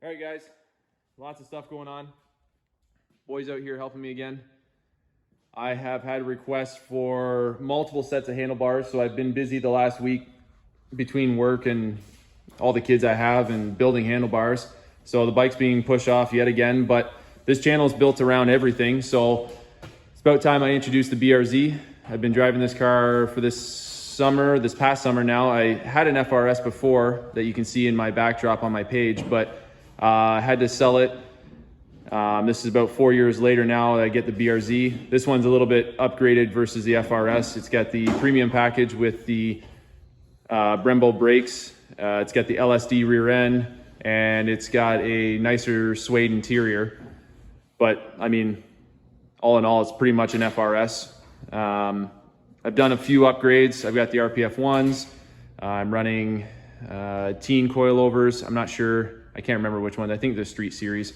All right, guys, lots of stuff going on. Boys out here helping me again. I have had requests for multiple sets of handlebars, so I've been busy the last week between work and all the kids I have and building handlebars. So the bike's being pushed off yet again, but this channel is built around everything, so it's about time I introduced the BRZ. I've been driving this car for this past summer now. I had an FRS before that you can see in my backdrop on my page, but I had to sell it. This is about 4 years later now that I get the BRZ. This one's a little bit upgraded versus the FRS. It's got the premium package with the Brembo brakes. It's got the LSD rear end, and it's got a nicer suede interior. But I mean, all in all, it's pretty much an FRS. I've done a few upgrades. I've got the RPF ones. I'm running teen coilovers. I'm not sure. I can't remember which one. I think the Street Series.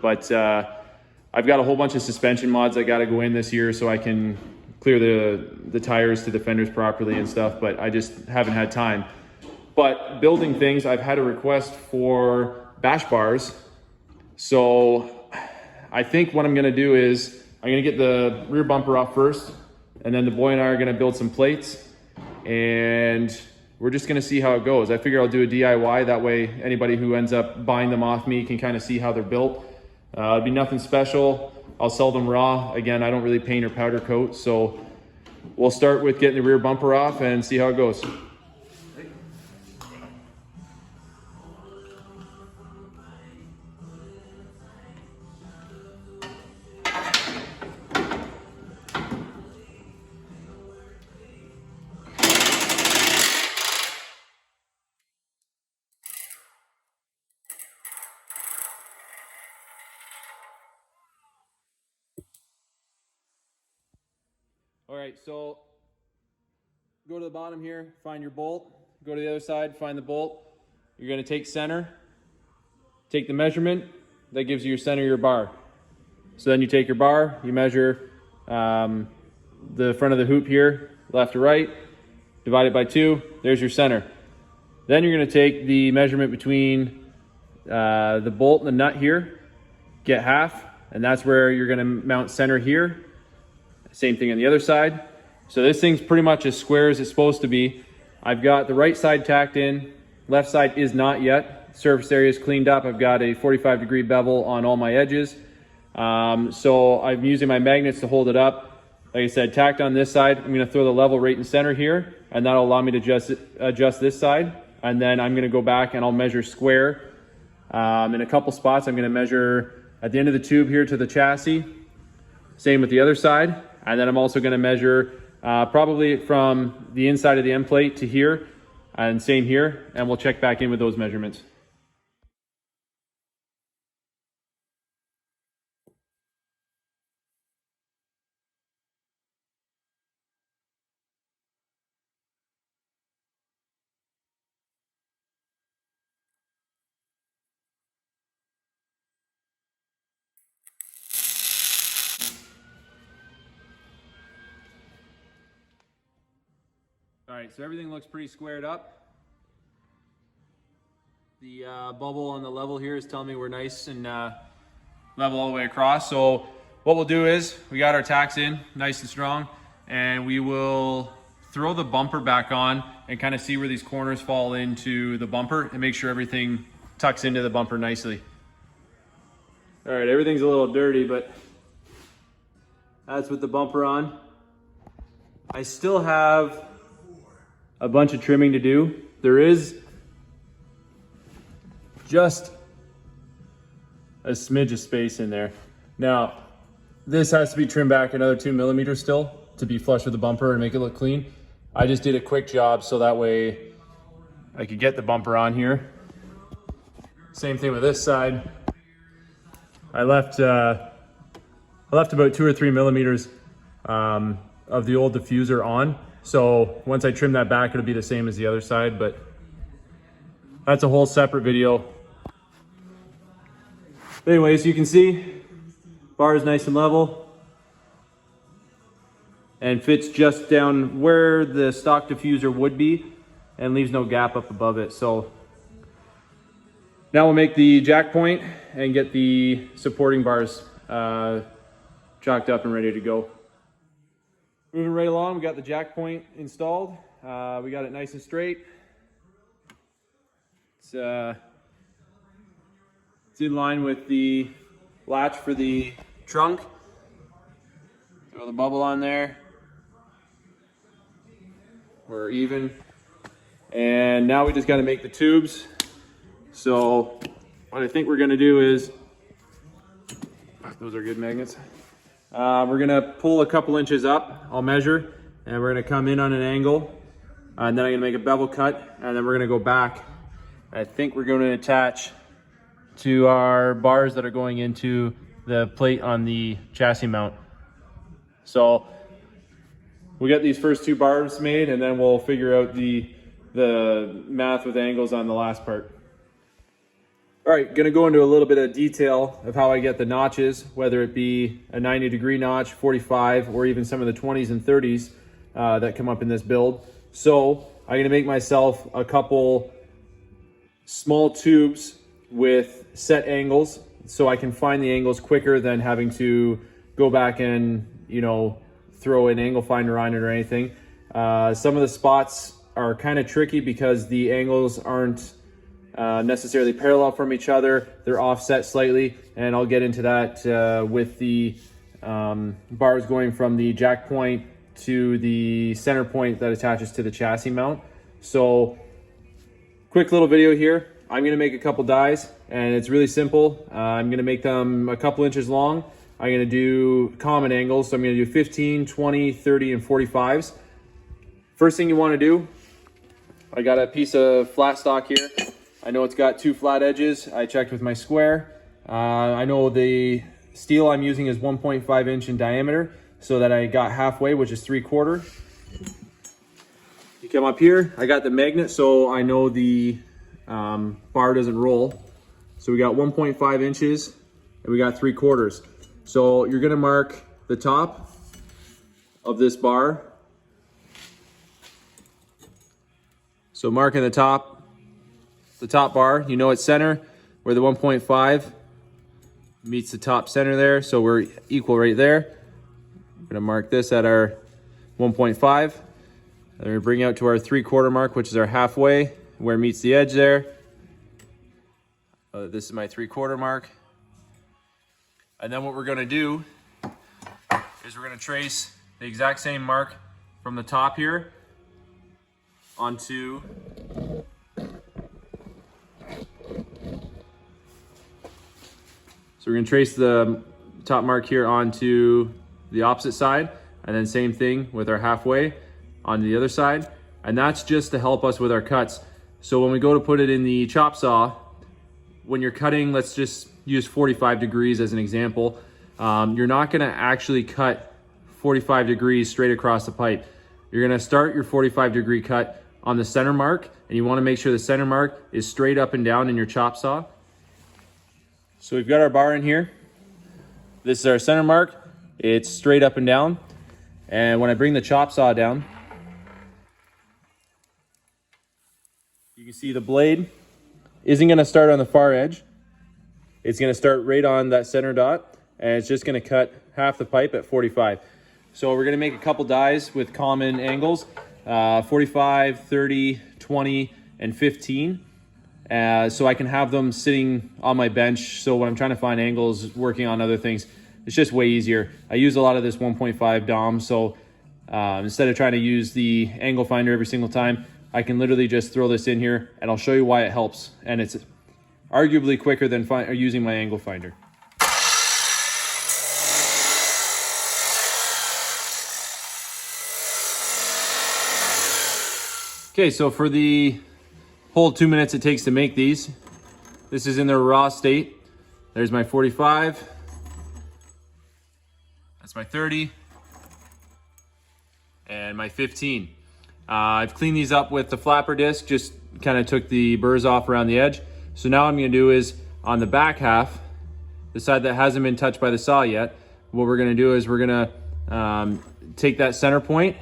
But I've got a whole bunch of suspension mods I got to go in this year so I can clear the tires to the fenders properly and stuff, but I just haven't had time. But building things, I've had a request for bash bars. So I think what I'm going to do is I'm going to get the rear bumper off first, and then the boy and I are going to build some plates, and we're just going to see how it goes. I figure I'll do a DIY. That way anybody who ends up buying them off me can kind of see how they're built. It'll be nothing special. I'll sell them raw. Again, I don't really paint or powder coat, so we'll start with getting the rear bumper off and see how it goes. All right, so go to the bottom here, find your bolt. Go to the other side, find the bolt. You're going to take center, take the measurement. That gives you your center of your bar. So then you take your bar, you measure the front of the hoop here, left to right, divide it by 2. There's your center. Then you're going to take the measurement between the bolt and the nut here, get half, and that's where you're going to mount center here. Same thing on the other side. So this thing's pretty much as square as it's supposed to be. I've got the right side tacked in, left side is not yet. Surface area is cleaned up. I've got a 45-degree bevel on all my edges. So I'm using my magnets to hold it up. Like I said, tacked on this side. I'm going to throw the level right in center here, and that'll allow me to adjust this side. And then I'm going to go back and I'll measure square. In a couple spots, I'm going to measure at the end of the tube here to the chassis. Same with the other side. And then I'm also going to measure probably from the inside of the end plate to here, and same here, and we'll check back in with those measurements. All right, so everything looks pretty squared up. The bubble on the level here is telling me we're nice and level all the way across. So what we'll do is we got our tacks in nice and strong, and we will throw the bumper back on and kind of see where these corners fall into the bumper and make sure everything tucks into the bumper nicely. All right, everything's a little dirty, but that's with the bumper on. I still have a bunch of trimming to do. There is just a smidge of space in there. Now, this has to be trimmed back another 2 millimeters still to be flush with the bumper and make it look clean. I just did a quick job so that way I could get the bumper on here. Same thing with this side. I left about 2 or 3 millimeters of the old diffuser on. So once I trim that back, it'll be the same as the other side, but that's a whole separate video. But anyways, you can see bar is nice and level and fits just down where the stock diffuser would be and leaves no gap up above it. So Now we'll make the jack point and get the supporting bars chalked up and ready to go. Moving right along, we got the jack point installed. We got it nice and straight. It's in line with the latch for the trunk. Throw the bubble on there. We're even. And now we just got to make the tubes. So what I think we're going to do is, those are good magnets. We're going to pull a couple inches up. I'll measure, and we're going to come in on an angle. And then I'm going to make a bevel cut, and then we're going to go back. I think we're going to attach to our bars that are going into the plate on the chassis mount. So we'll get these first two bars made, and then we'll figure out the math with angles on the last part. All right, gonna go into a little bit of detail of how I get the notches, whether it be a 90-degree notch, 45, or even some of the 20s and 30s that come up in this build. So I'm gonna make myself a couple small tubes with set angles so I can find the angles quicker than having to go back and, you know, throw an angle finder on it or anything. Some of the spots are kind of tricky because the angles aren't necessarily parallel from each other. They're offset slightly, and I'll get into that with the bars going from the jack point to the center point that attaches to the chassis mount. So quick little video here. I'm gonna make a couple dies, and it's really simple. I'm gonna make them a couple inches long. I'm gonna do common angles. So I'm gonna do 15, 20, 30, and 45s. First thing you wanna do, I got a piece of flat stock here. I know it's got two flat edges. I checked with my square. I know the steel I'm using is 1.5 inch in diameter, so that I got halfway, which is 3/4. You come up here, I got the magnet, so I know the bar doesn't roll. So we got 1.5 inches and we got 3/4. So you're gonna mark the top of this bar. So marking the top bar, you know it's center, where the 1.5 meets the top center there. So we're equal right there. I'm gonna mark this at our 1.5. And we're gonna bring out to our 3/4 mark, which is our halfway, where it meets the edge there. This is my 3/4 mark. And then what we're gonna do is we're gonna trace the exact same mark from the top here onto So we're gonna trace the top mark here onto the opposite side, and then same thing with our halfway onto the other side. And that's just to help us with our cuts. So when we go to put it in the chop saw, when you're cutting, let's just use 45 degrees as an example. You're not gonna actually cut 45 degrees straight across the pipe. You're gonna start your 45-degree cut on the center mark, and you wanna make sure the center mark is straight up and down in your chop saw. So we've got our bar in here. This is our center mark. It's straight up and down. And when I bring the chop saw down, you can see the blade isn't gonna start on the far edge. It's gonna start right on that center dot, and it's just gonna cut half the pipe at 45. So we're gonna make a couple dies with common angles, 45, 30, 20, and 15. So I can have them sitting on my bench. So when I'm trying to find angles, working on other things, it's just way easier. I use a lot of this 1.5 DOM. So instead of trying to use the angle finder every single time, I can literally just throw this in here, and I'll show you why it helps. And it's arguably quicker than using my angle finder. Okay, so for the whole 2 minutes it takes to make these, this is in their raw state. There's my 45. That's my 30. And my 15. I've cleaned these up with the flapper disc, just kind of took the burrs off around the edge. So now what I'm gonna do is on the back half, the side that hasn't been touched by the saw yet, what we're gonna do is we're gonna take that center point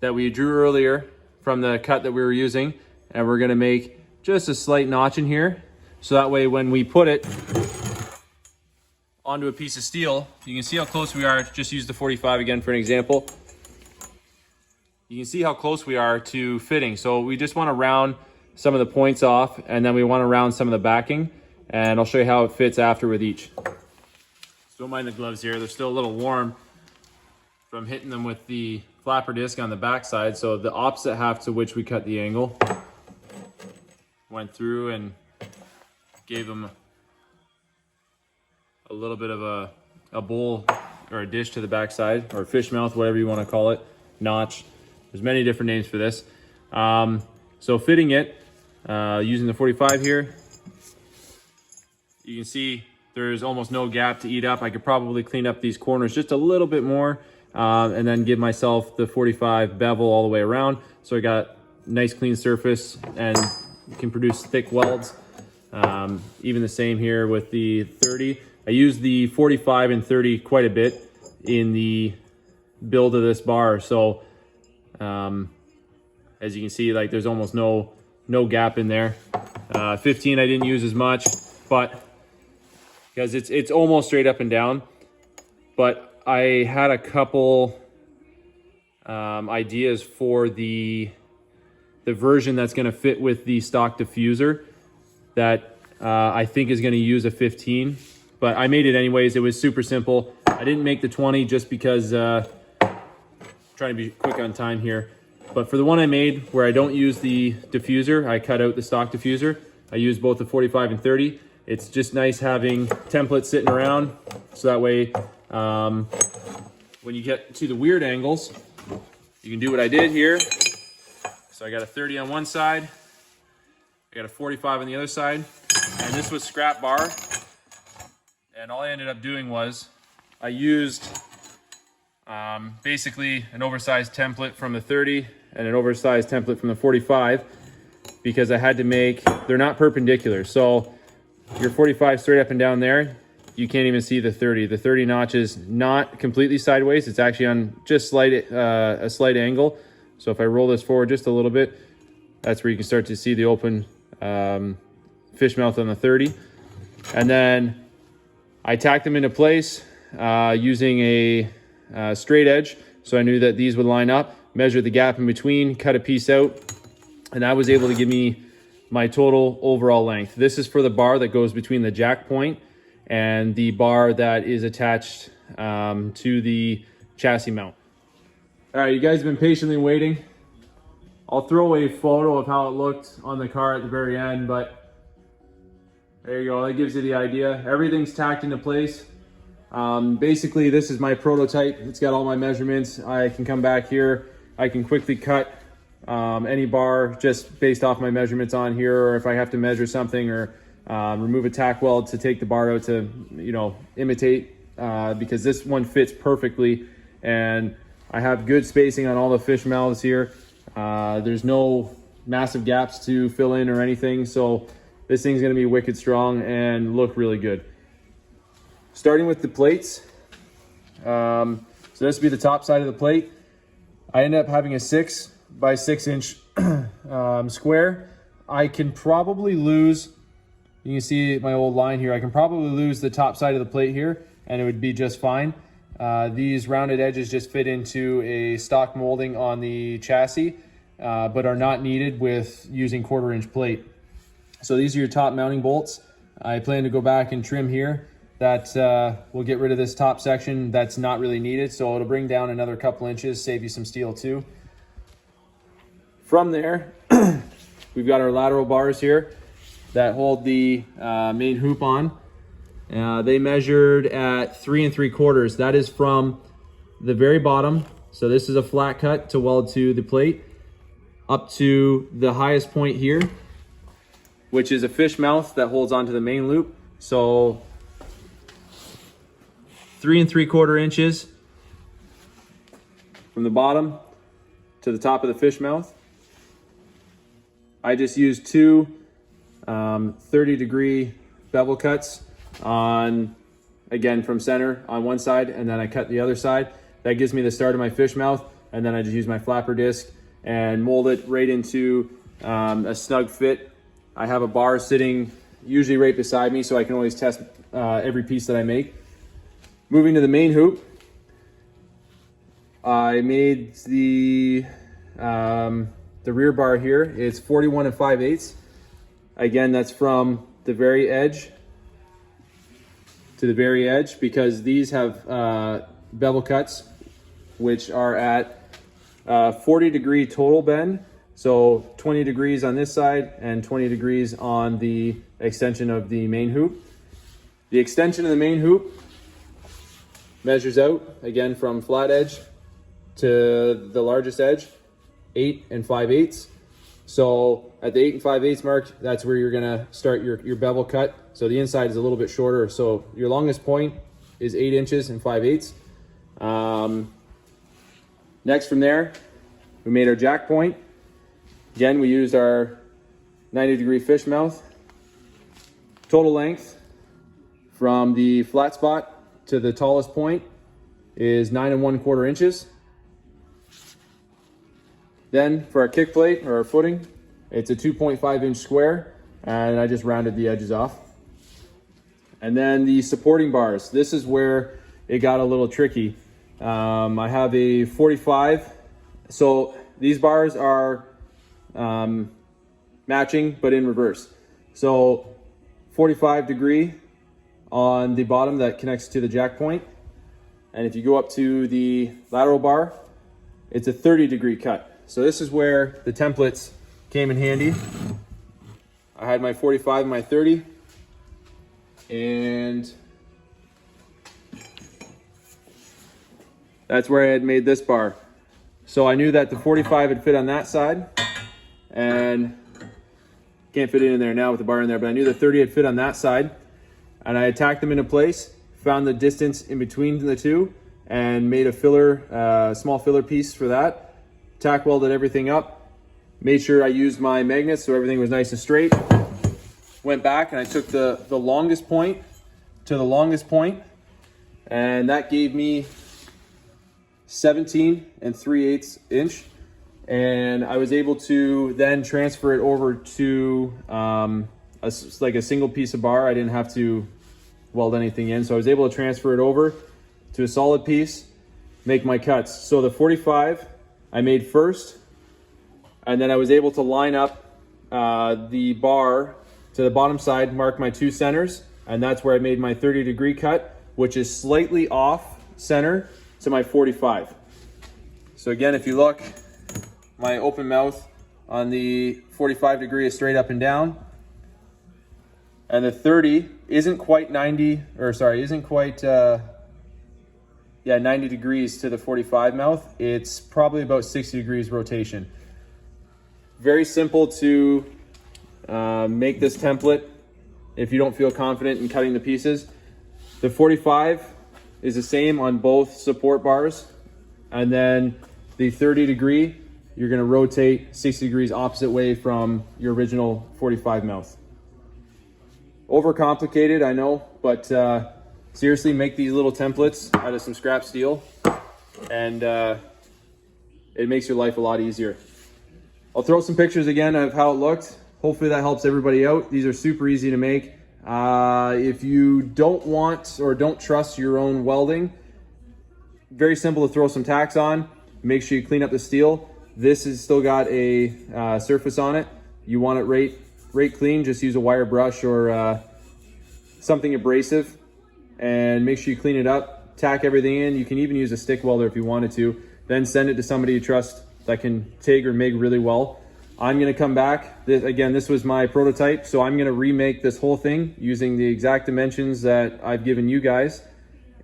that we drew earlier from the cut that we were using, and we're gonna make just a slight notch in here So that way when we put it onto a piece of steel, you can see how close we are. Just use the 45 again for an example. You can see how close we are to fitting. So we just want to round some of the points off, and then we want to round some of the backing, and I'll show you how it fits after with each. Don't mind the gloves here. They're still a little warm from hitting them with the flapper disc on the back side. So the opposite half to which we cut the angle went through and gave them a little bit of a bowl or a dish to the back side, or fish mouth, whatever you want to call it, notch. There's many different names for this. So fitting it using the 45 here, you can see there's almost no gap to eat up. I could probably clean up these corners just a little bit more and then give myself the 45 bevel all the way around. So I got nice clean surface and can produce thick welds. Even the same here with the 30. I use the 45 and 30 quite a bit in the build of this bar. So as you can see, like there's almost no gap in there. 15 I didn't use as much, but because it's almost straight up and down. But I had a couple ideas for the version that's going to fit with the stock diffuser that I think is going to use a 15, but I made it anyways. It was super simple. I didn't make the 20 just because trying to be quick on time here. But for the one I made where I don't use the diffuser, I cut out the stock diffuser. I use both the 45 and 30. It's just nice having templates sitting around, so that way when you get to the weird angles, you can do what I did here. So I got a 30 on one side, I got a 45 on the other side, and this was scrap bar. And all I ended up doing was I used basically an oversized template from the 30 and an oversized template from the 45, because I had to make, they're not perpendicular. So your 45 straight up and down there, you can't even see the 30. The 30 notch is not completely sideways. It's actually on just a slight angle. So if I roll this forward just a little bit, that's where you can start to see the open fish mouth on the 30. And then I tacked them into place using a straight edge. So I knew that these would line up, measure the gap in between, cut a piece out, and that was able to give me my total overall length. This is for the bar that goes between the jack point and the bar that is attached to the chassis mount. All right, you guys have been patiently waiting. I'll throw a photo of how it looked on the car at the very end, but there you go, that gives you the idea. Everything's tacked into place. Basically, this is my prototype. It's got all my measurements. I can come back here. I can quickly cut any bar just based off my measurements on here, or if I have to measure something or remove a tack weld to take the bar out to, imitate, because this one fits perfectly, and I have good spacing on all the fish mouths here. There's no massive gaps to fill in or anything, so this thing's gonna be wicked strong and look really good. Starting with the plates, so this would be the top side of the plate. I ended up having a 6 by 6 inch square. I can probably lose, you can see my old line here, I can probably lose the top side of the plate here and it would be just fine. These rounded edges just fit into a stock molding on the chassis, but are not needed with using 1/4 inch plate. So these are your top mounting bolts. I plan to go back and trim here. That will get rid of this top section that's not really needed, so it'll bring down another couple inches, save you some steel too. From there, we've got our lateral bars here that hold the main hoop on. They measured at 3 3/4. That is from the very bottom, so this is a flat cut to weld to the plate, up to the highest point here, which is a fish mouth that holds onto the main loop. So 3 3/4 inches from the bottom to the top of the fish mouth. I just used two 30-degree bevel cuts on, again, from center on one side, and then I cut the other side. That gives me the start of my fish mouth, and then I just use my flapper disc and mold it right into a snug fit. I have a bar sitting usually right beside me, so I can always test every piece that I make. Moving to the main hoop, I made the rear bar here. It's 41 5/8. Again, that's from the very edge to the very edge, because these have bevel cuts which are at 40-degree total bend. So 20 degrees on this side and 20 degrees on the extension of the main hoop. The extension of the main hoop measures out, again, from flat edge to the largest edge, 8 5/8. So at the 8 5/8 mark, that's where you're gonna start your bevel cut. So the inside is a little bit shorter. So your longest point is 8 inches 5/8. Next from there, we made our jack point. Again, we used our 90-degree fish mouth. Total length from the flat spot to the tallest point is 9 1/4 inches. Then for our kick plate or our footing, it's a 2.5-inch square, and I just rounded the edges off. And then the supporting bars. This is where it got a little tricky. I have a 45. So these bars are matching, but in reverse. So 45-degree on the bottom that connects to the jack point. And if you go up to the lateral bar, it's a 30-degree cut. So this is where the templates came in handy. I had my 45 and my 30, and that's where I had made this bar. So I knew that the 45 would fit on that side, and can't fit it in there now with the bar in there, but I knew the 30 would fit on that side, and I attacked them into place, found the distance in between the two, and made a filler, small filler piece for that. Tack welded everything up, made sure I used my magnets so everything was nice and straight. Went back and I took the longest point to the longest point, and that gave me 17 3/8 inch. And I was able to then transfer it over to like a single piece of bar. I didn't have to weld anything in, so I was able to transfer it over to a solid piece, make my cuts. So the 45 I made first, and then I was able to line up the bar to the bottom side, mark my 2 centers, and that's where I made my 30-degree cut, which is slightly off center to my 45. So again, if you look, my open mouth on the 45-degree is straight up and down, and the 30 isn't quite 90, or sorry, isn't quite 90 degrees to the 45 mouth. It's probably about 60 degrees rotation. Very simple to make this template if you don't feel confident in cutting the pieces. The 45 is the same on both support bars, and then the 30-degree, you're gonna rotate 60 degrees opposite way from your original 45 mouth. Overcomplicated, I know, but seriously, make these little templates out of some scrap steel, and it makes your life a lot easier. I'll throw some pictures again of how it looked. Hopefully that helps everybody out. These are super easy to make. If you don't want or don't trust your own welding, very simple to throw some tacks on. Make sure you clean up the steel. This has still got a surface on it. You want it right clean. Just use a wire brush or something abrasive, and make sure you clean it up, tack everything in. You can even use a stick welder if you wanted to. Then send it to somebody you trust that can TIG or MIG really well. I'm gonna come back. This was my prototype, so I'm gonna remake this whole thing using the exact dimensions that I've given you guys.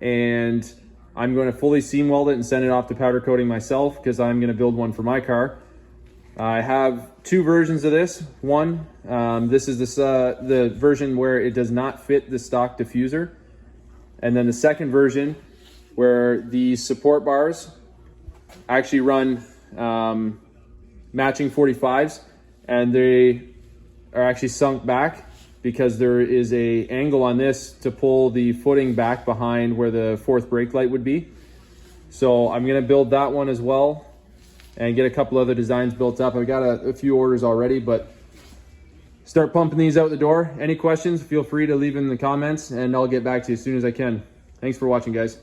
And I'm gonna fully seam weld it and send it off to powder coating myself, because I'm gonna build one for my car. I have 2 versions of this. One, this is the version where it does not fit the stock diffuser. And then the second version, where the support bars actually run matching 45s, and they are actually sunk back because there is a angle on this to pull the footing back behind where the 4th brake light would be. So I'm gonna build that one as well and get a couple other designs built up. I've got a few orders already, but start pumping these out the door. Any questions, feel free to leave in the comments and I'll get back to you as soon as I can. Thanks for watching, guys.